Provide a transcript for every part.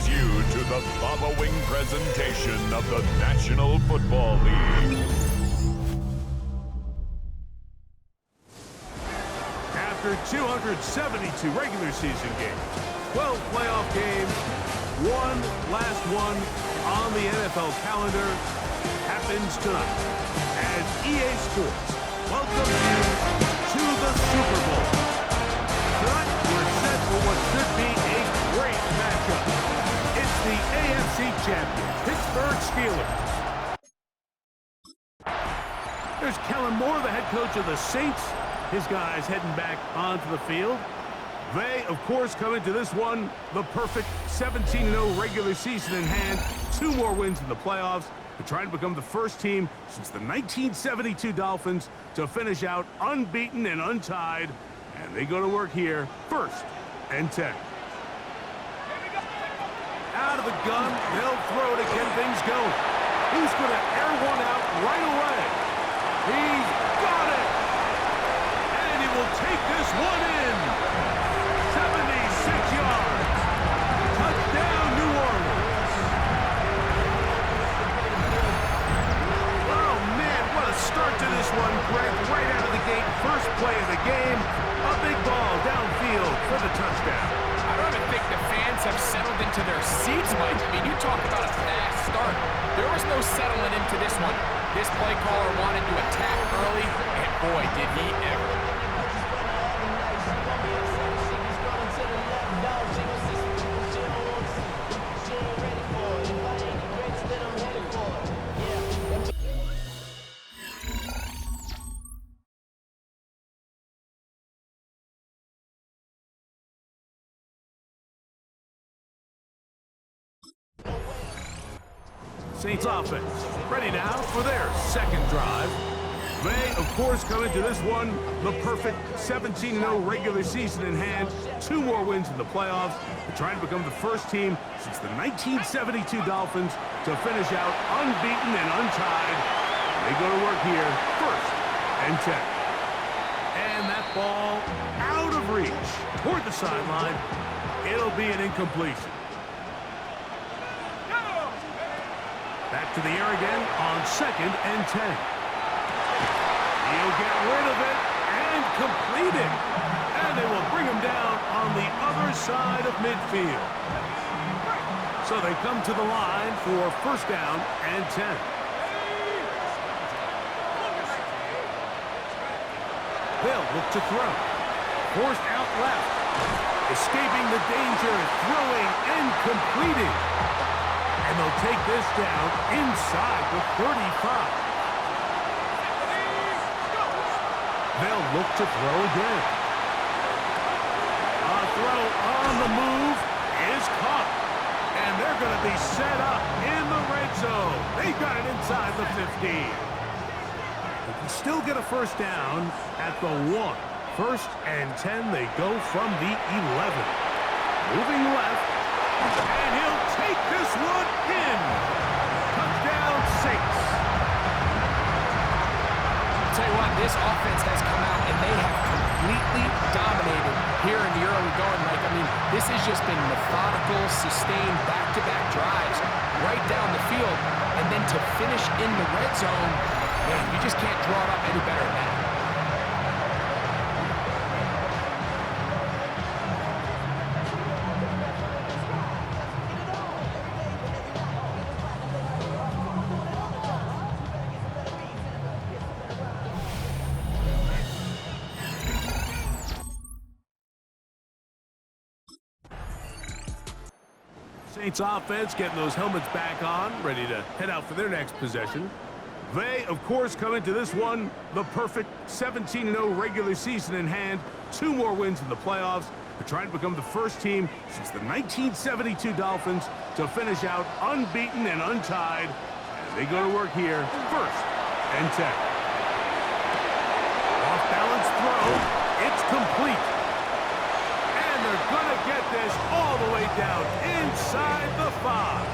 welcomes you to the following presentation of the National Football League. After 272 regular season games, 12 playoff games, one last one on the NFL calendar happens tonight as EA Sports welcomes you to the Super Bowl. Tonight, we're set for what should be a great matchup. It's the AFC champion, Pittsburgh Steelers. There's Kellen Moore, the head coach of the Saints. His guys heading back onto the field. They, of course, come into this one, the perfect 17-0 regular season in hand. 2 more wins in the playoffs to try to become the first team since the 1972 Dolphins to finish out unbeaten and untied. And they go to work here, 1st and 10. Out of the gun, they'll throw to get things going. Who's going to air one out right away? He's got it! And he will take this one in. 76 yards. Touchdown, New Orleans. Oh, man, what a start to this one, Greg. Right out of the gate, first play of the game. A big ball downfield for the touchdown. I don't even think the fans have settled into their seats, Mike. I mean, you talk about a fast start. There was no settling into this one. This play caller wanted to attack early, and boy, did he ever. Saints offense ready now for their second drive. They, of course, come into this one, the perfect 17-0 regular season in hand. 2 more wins in the playoffs to try to become the first team since the 1972 Dolphins to finish out unbeaten and untied. They go to work here, 1st and 10. And that ball out of reach toward the sideline. It'll be an incompletion. Back to the air again on 2nd and 10. He'll get rid of it and complete it. And they will bring him down on the other side of midfield. So they come to the line for 1st down and 10. They'll look to throw. Forced out left. Escaping the danger, throwing and completing. And they'll take this down inside the 35. They'll look to throw again. A throw on the move is caught. And they're going to be set up in the red zone. They've got it inside the 15. They can still get a 1st down at the 1. 1st and 10, they go from the 11. Moving left. And he'll take this one in. Touchdown, Saints. I'll tell you what, this offense has come out and they have completely dominated here in the early going, Mike. I mean, this has just been methodical, sustained, back-to-back drives right down the field. And then to finish in the red zone, man, you just can't draw it up any better than that. Saints offense getting those helmets back on, ready to head out for their next possession. They, of course, come into this one, the perfect 17-0 regular season in hand. 2 more wins in the playoffs to try to become the first team since the 1972 Dolphins to finish out unbeaten and untied. And they go to work here, 1st and 10. Off-balance throw. It's complete. And they're going to get this all the way down inside the 5.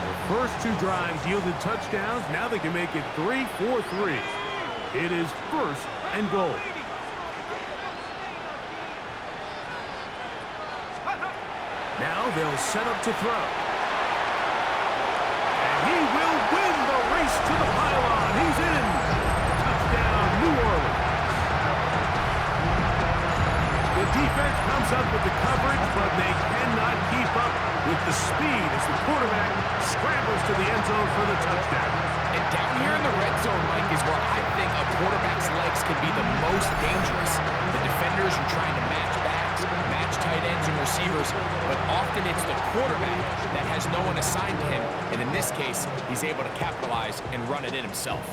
The first 2 drives yielded touchdowns. Now they can make it 3-4-3. It is 1st and goal. Now they'll set up to throw. And he will win the race to the pylon. He's in. Touchdown, New Orleans. The defense comes up with the coverage, but they cannot keep up with the speed as the quarterback scrambles to the end zone for the touchdown. And down here in the red zone, Mike, is where I think a quarterback's legs can be the most dangerous. The defenders are trying to match backs, match tight ends and receivers, but often it's the quarterback that has no one assigned to him, and in this case, he's able to capitalize and run it in himself.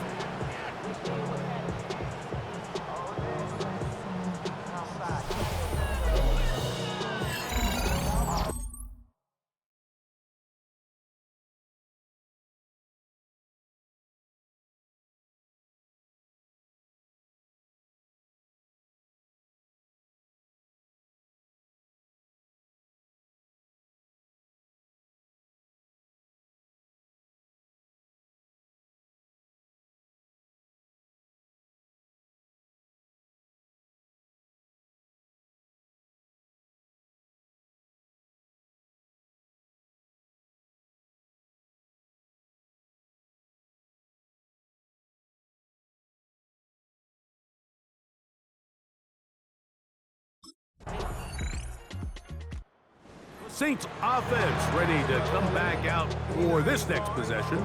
Saints offense ready to come back out for this next possession.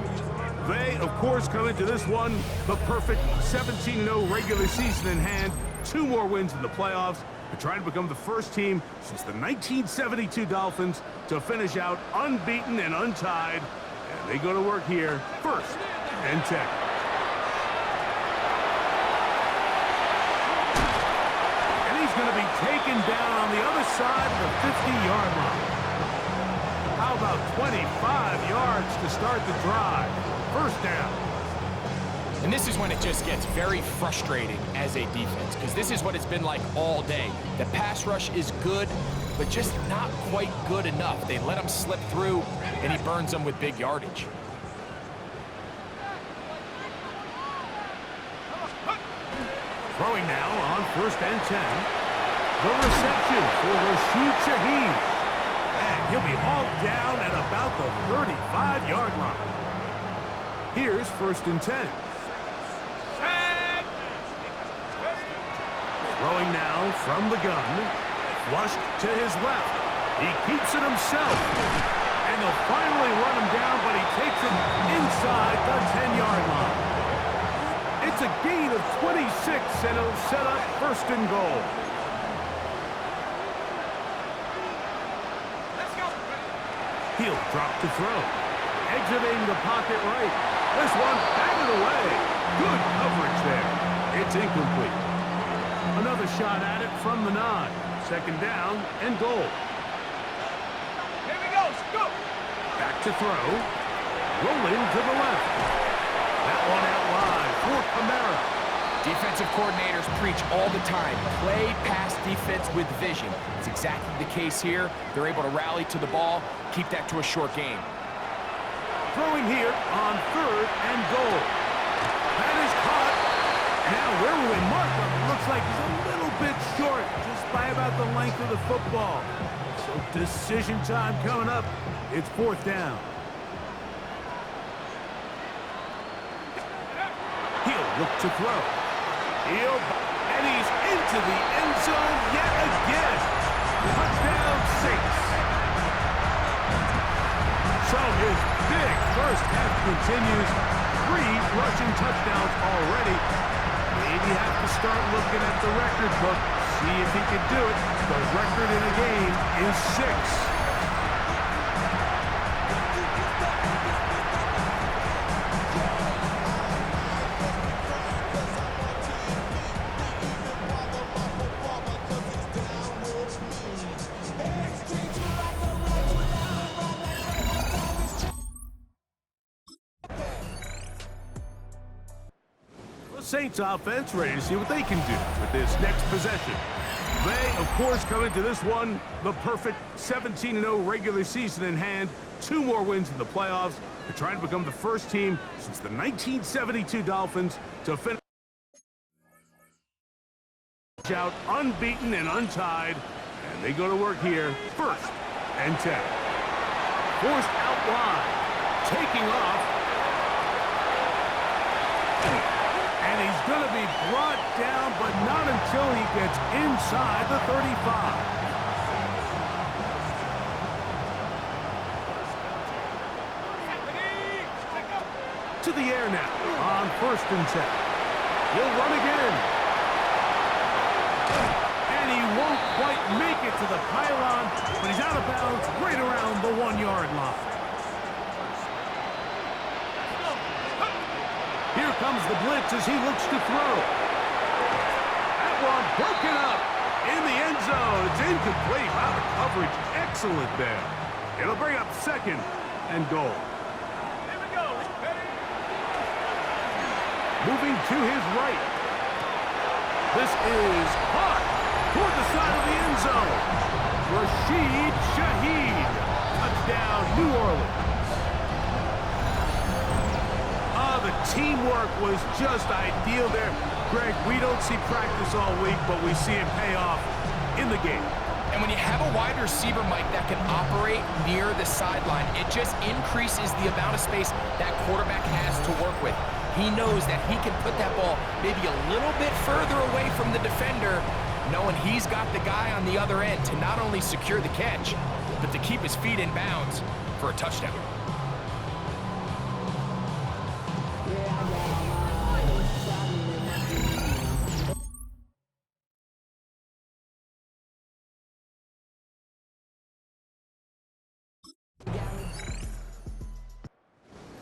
They, of course, come into this one the perfect 17-0 regular season in hand. 2 more wins in the playoffs. They're trying to become the first team since the 1972 Dolphins to finish out unbeaten and untied. And they go to work here, 1st and 10. And he's going to be taken down on the other side of the 50-yard line. How about 25 yards to start the drive? 1st down. And this is when it just gets very frustrating as a defense, because this is what it's been like all day. The pass rush is good, but just not quite good enough. They let him slip through, and he burns them with big yardage. Throwing now on 1st and 10. The reception for Rashid Shaheed. And he'll be hauled down at about the 35-yard line. Here's 1st and 10. Throwing now from the gun. Flushed to his left. He keeps it himself. And they'll finally run him down, but he takes it inside the 10-yard line. It's a gain of 26, and it'll set up 1st and goal. He'll drop to throw. Exiting the pocket right. This one batted away. Good coverage there. It's incomplete. Another shot at it from the 9. 2nd down and goal. Here we go. Go. Back to throw. Rolling to the left. That one out wide for Kamara. Defensive coordinators preach all the time, play pass defense with vision. It's exactly the case here. They're able to rally to the ball, keep that to a short game. Throwing here on 3rd and goal. That is caught. Now where will they mark him? It looks like he's a little bit short, just by about the length of the football. So decision time coming up. It's 4th down. He'll look to throw. And he's into the end zone yet again. Touchdown, Saints. So his big first half continues. 3 rushing touchdowns already. Maybe have to start looking at the record book, see if he can do it. The record in a game is 6. Saints offense ready to see what they can do with this next possession. They, of course, come into this one the perfect 17-0 regular season in hand. 2 more wins in the playoffs. They're trying to become the first team since the 1972 Dolphins to finish out unbeaten and untied. And they go to work here, 1st and 10. Forced out wide. Taking off. And he's going to be brought down, but not until he gets inside the 35. To the air now on 1st and 10. He'll run again. And he won't quite make it to the pylon, but he's out of bounds right around the 1-yard line. Here comes the blitz as he looks to throw. That one broken up in the end zone. It's incomplete. Wow, the coverage excellent there. It'll bring up 2nd and goal. Moving to his right. This is caught toward the side of the end zone. Rashid Shaheed. Touchdown, New Orleans. The teamwork was just ideal there. Greg, we don't see practice all week, but we see it pay off in the game. And when you have a wide receiver, Mike, that can operate near the sideline, it just increases the amount of space that quarterback has to work with. He knows that he can put that ball maybe a little bit further away from the defender, knowing he's got the guy on the other end to not only secure the catch, but to keep his feet in bounds for a touchdown.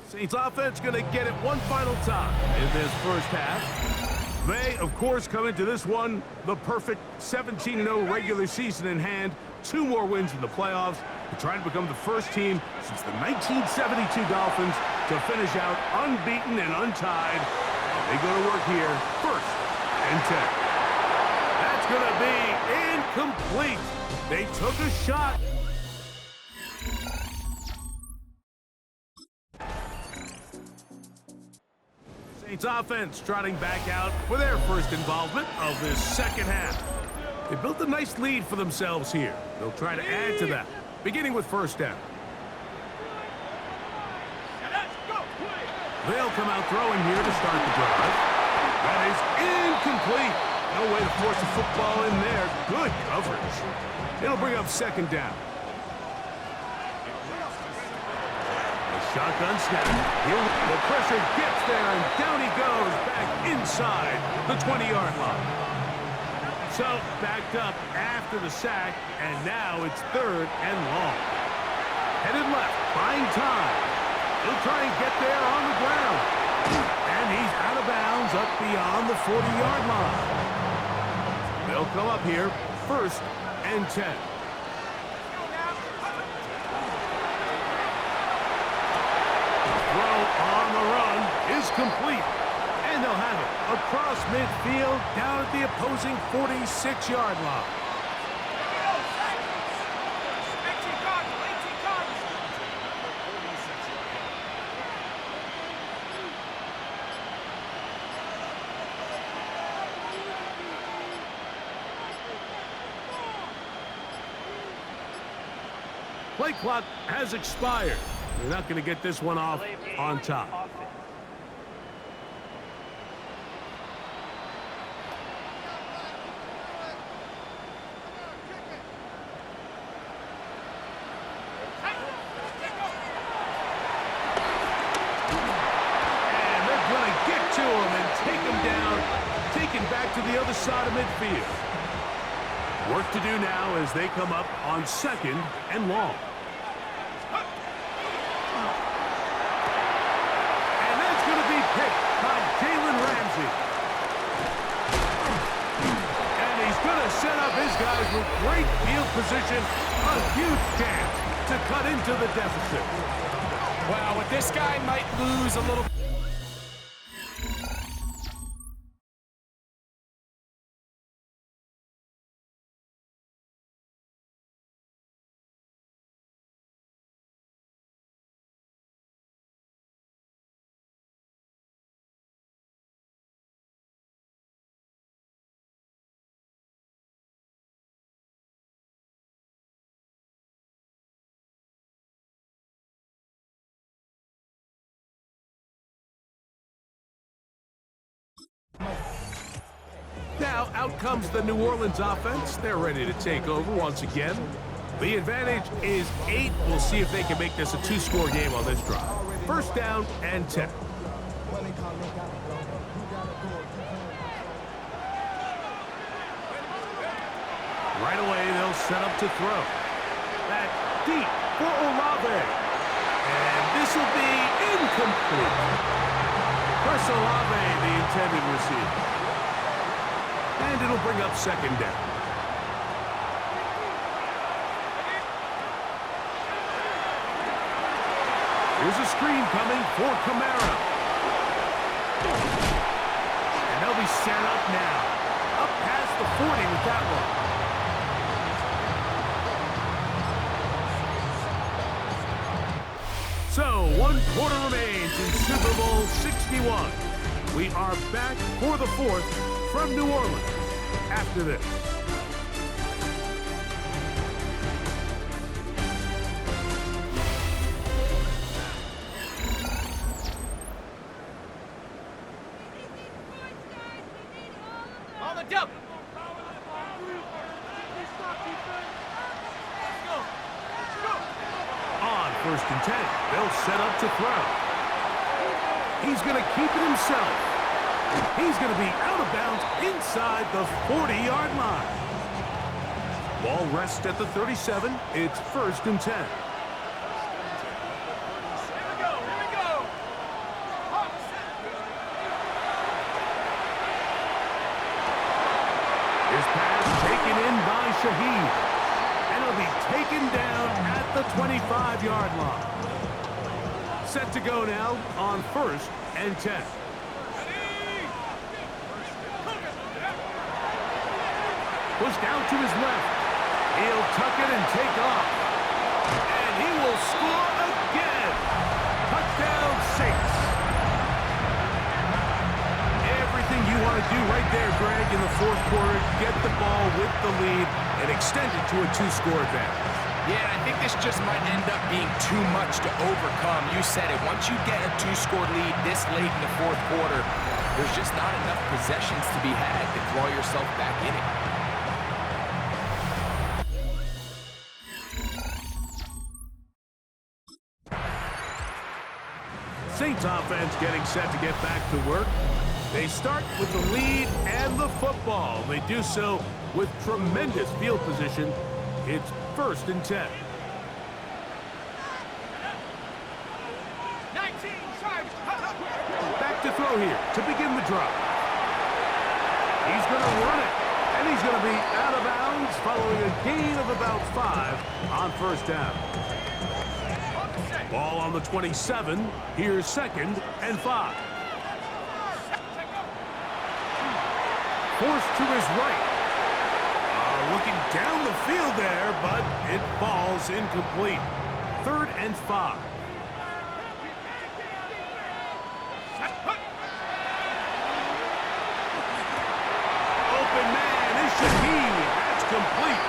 Saints offense going to get it one final time in this first half. They, of course, come into this one the perfect 17-0 regular season in hand. 2 more wins in the playoffs to try to become the first team since the 1972 Dolphins to finish out unbeaten and untied. They go to work here, 1st and 10. That's going to be incomplete. They took a shot. Saints offense trotting back out for their first involvement of this second half. They built a nice lead for themselves here. They'll try to add to that, beginning with 1st down. They'll come out throwing here to start the drive. That is incomplete. No way to force a football in there. Good coverage. It'll bring up 2nd down. Shotgun snap. The pressure gets there, and down he goes back inside the 20-yard line. So, backed up after the sack, and now it's 3rd and long. Headed left, buying time. He'll try and get there on the ground. And he's out of bounds up beyond the 40-yard line. They'll come up here, 1st and 10. On the run is complete, and they'll have it across midfield down at the opposing 46-yard line. Play clock has expired. They're not going to get this one off on top. And they're going to get to him and take him down, taken back to the other side of midfield. Work to do now as they come up on 2nd and long. Set up his guys with great field position, a huge chance to cut into the deficit. Wow, with this guy might lose a little Now, out comes the New Orleans offense. They're ready to take over once again. The advantage is 8. We'll see if they can make this a 2-score game on this drive. First down and 10. Right away, they'll set up to throw. That deep for Olave. And this will be incomplete. Chris Olave, the intended receiver. And it'll bring up second down. Here's a screen coming for Kamara. And they'll be set up now. Up past the 40 with that one. So, 1 quarter remains in Super Bowl 61. We are back for the 4th from New Orleans after this. On the double. On first and 10, they'll set up to throw. He's going to keep it himself. He's going to be out of bounds inside the 40-yard line. Ball rests at the 37. It's first and 10. Here we go. His pass taken in by Shaheed. And it'll be taken down at the 25-yard line. Set to go now on first and 10. Push down to his left. He'll tuck it and take off. And he will score again. Touchdown, Saints. Everything you want to do right there, Greg, in the 4th quarter. Get the ball with the lead and extend it to a 2-score advantage. Yeah, I think this just might end up being too much to overcome. You said it. Once you get a 2-score lead this late in the 4th quarter, there's just not enough possessions to be had to claw yourself back in it. Saints offense getting set to get back to work. They start with the lead and the football. They do so with tremendous field position. It's first and 10. 19, charge. Back to throw here to begin the drive. He's going to run it, and he's going to be out of bounds following a gain of about 5 on first down. Ball on the 27. Here's second and 5. Forced to his right. Looking down the field there, but it falls incomplete. Third and 5. Open man is Shaheed. That's complete.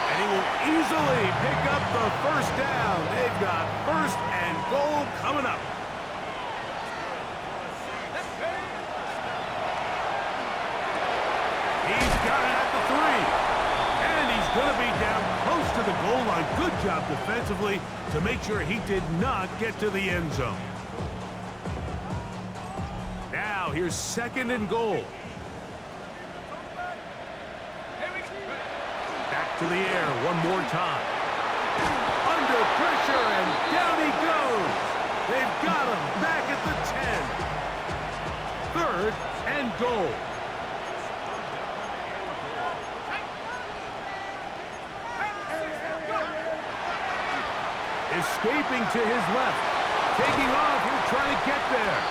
And he will easily pick up the first down. They've got first and goal coming up. He's got it at the 3. And he's going to be down close to the goal line. Good job defensively to make sure he did not get to the end zone. Now here's second and goal. Back to the air one more time. Under pressure, and down he goes. They've got him back at the 10. Third and goal. Escaping to his left. Taking off, he'll try to get there.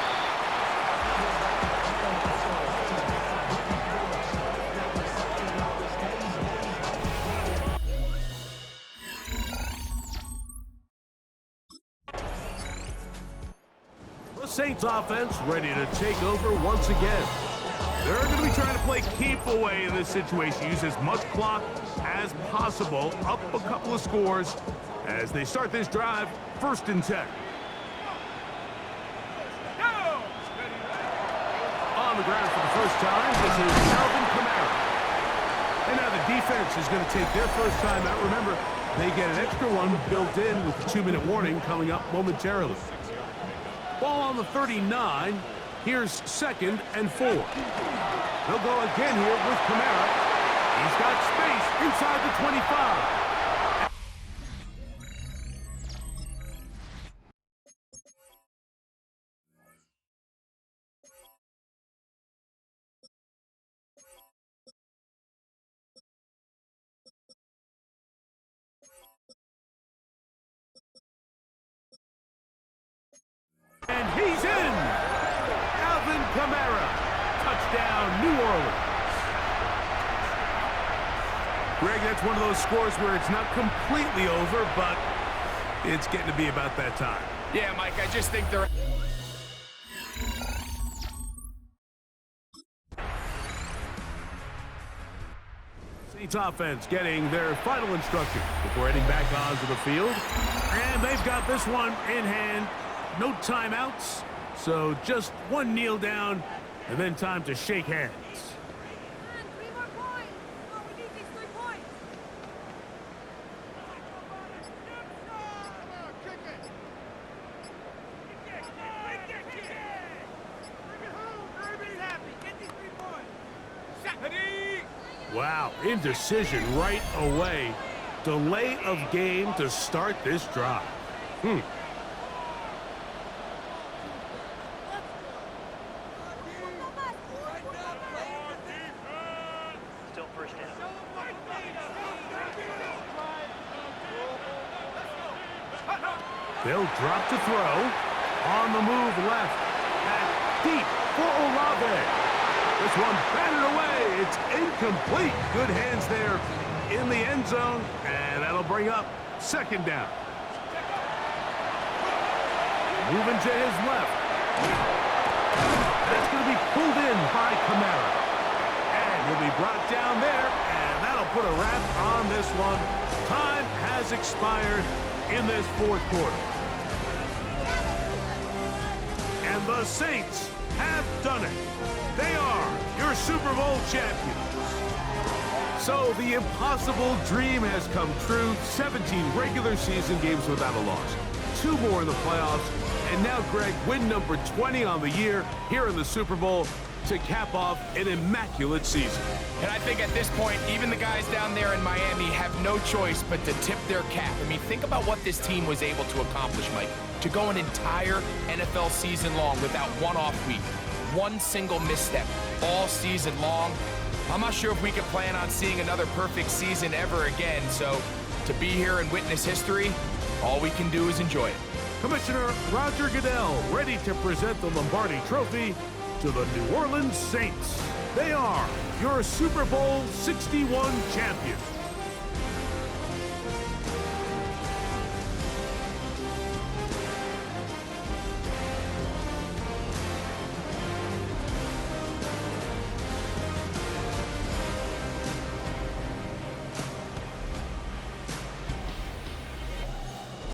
The Saints offense ready to take over once again. They're going to be trying to play keep away in this situation. Use as much clock as possible. Up a couple of scores as they start this drive, first and 10. On the the ground for the first time. This is Alvin Kamara. And now the defense is going to take their first time out. Remember, they get an extra one built in with the 2-minute warning coming up momentarily. Ball on the 39. Here's 2nd and 4. They'll go again here with Kamara. He's got space inside the 25. And he's in! Alvin Kamara. Touchdown, New Orleans. Greg, that's one of those scores where it's not completely over, but it's getting to be about that time. Yeah, Mike, I just think they're... Saints offense getting their final instruction before heading back onto the field. And they've got this one in hand. No timeouts, so just one kneel down, and then time to shake hands. 3 more points. Oh, we need these 3 points. Kick it. Bring it home. Everybody's happy. Get these 3 points. Wow, indecision right away. Delay of game to start this drive. Still first down. They'll drop to throw. On the move left. Back deep for Olave. This one batted away. It's incomplete. Good hands there in the end zone. And that'll bring up 2nd down. Moving to his left. That's going to be pulled in by Kamara. And he'll be brought down there. And that'll put a wrap on this one. Time has expired in this 4th quarter. And the Saints have done it. They are your Super Bowl champions. So the impossible dream has come true. 17 regular season games without a loss. 2 more in the playoffs. And now, Greg, win number 20 on the year here in the Super Bowl to cap off an immaculate season. And I think at this point, even the guys down there in Miami have no choice but to tip their cap. I mean, think about what this team was able to accomplish, Mike. To go an entire NFL season long without one off week, one single misstep, all season long. I'm not sure if we can plan on seeing another perfect season ever again. So to be here and witness history, all we can do is enjoy it. Commissioner Roger Goodell ready to present the Lombardi Trophy to the New Orleans Saints. They are your Super Bowl 61 champions.